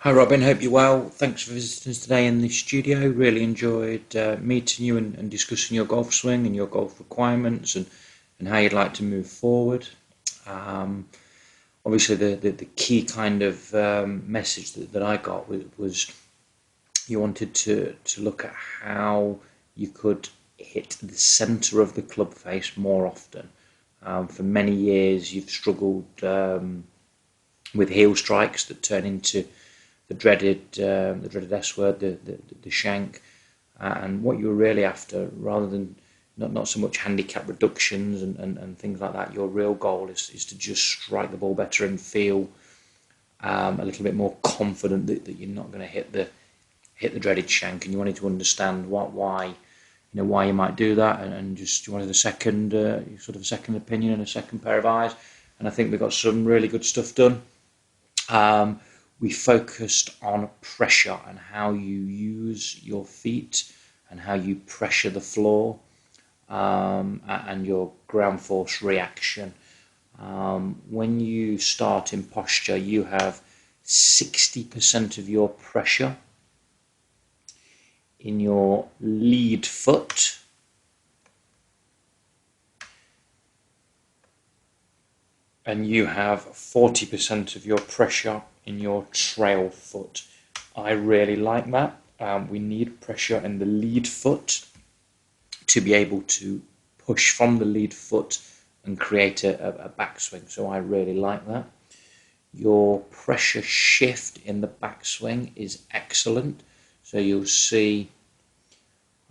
Hi Robin, hope you're well. Thanks for visiting us today in the studio. Really enjoyed meeting you and discussing your golf swing and your golf requirements and how you'd like to move forward. Um, Obviously, the key kind of message that I got was you wanted to look at how you could hit the centre of the club face more often. For many years, you've struggled with heel strikes that turn into the dreaded S word, the shank, and what you were really after, rather than not so much handicap reductions and things like that. Your real goal is to just strike the ball better and feel a little bit more confident that you're not going to hit the dreaded shank, and you wanted to understand why you might do that, and just you wanted a second sort of a second opinion and a second pair of eyes. And I think we got some really good stuff done. Um, we focused on pressure and how you use your feet and how you pressure the floor, and your ground force reaction. When you start in posture, you have 60% of your pressure in your lead foot, and you have 40% of your pressure in your trail foot. I really like that. We need pressure in the lead foot to be able to push from the lead foot and create a backswing. So I really like that. Your pressure shift in the backswing is excellent. So you'll see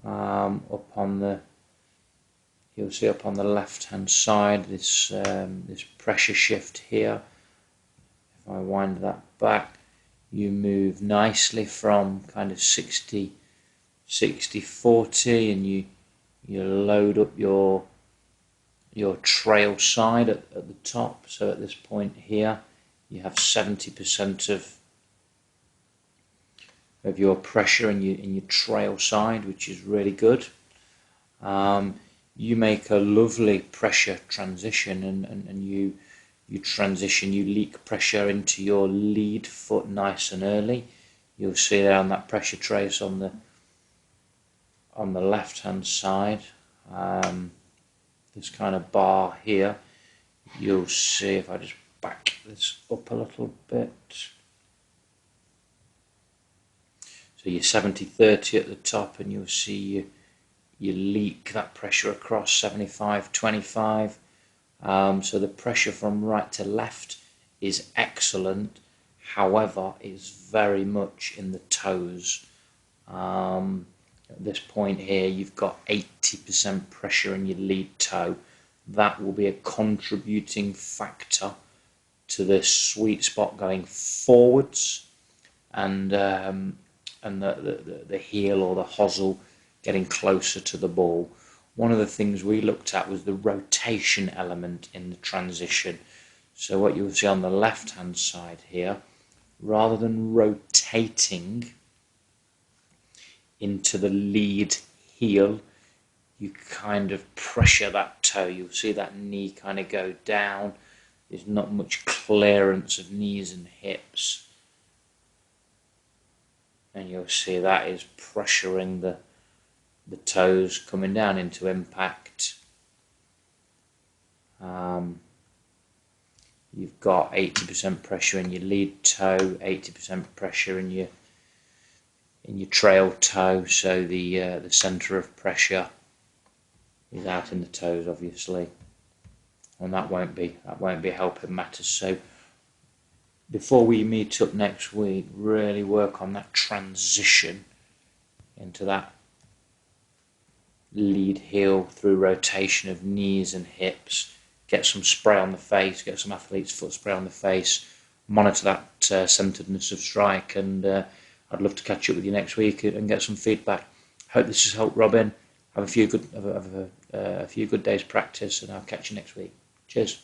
up on the left hand side this pressure shift here. If I wind that back, you move nicely from kind of 60 40, and you load up your trail side at the top. So at this point here, you have 70% of your pressure in your trail side, which is really good. You make a lovely pressure transition, and you leak pressure into your lead foot nice and early. You'll see there on that pressure trace on the left hand side, this kind of bar here. You'll see, if I just back this up a little bit, so you're 70-30 at the top, and you'll see you leak that pressure across 75-25. So the pressure from right to left is excellent. However, it's very much in the toes. At this point here, you've got 80% pressure in your lead toe. That will be a contributing factor to this sweet spot going forwards, and the heel or the hosel getting closer to the ball. One of the things we looked at was the rotation element in the transition. So what you'll see on the left hand side here, rather than rotating into the lead heel, you kind of pressure that toe. You'll see that knee kind of go down. There's not much clearance of knees and hips, and you'll see that is pressuring the toes coming down into impact. You've got 80% pressure in your lead toe, 80% pressure in your trail toe. So the centre of pressure is out in the toes, obviously, and that won't be helping matters. So before we meet up next week, really work on that transition into that lead heel through rotation of knees and hips. Get some spray on the face, get some athlete's foot spray on the face, monitor that centeredness of strike, and I'd love to catch up with you next week and get some feedback. Hope this has helped, Robin. Have a few good days practice, and I'll catch you next week. Cheers.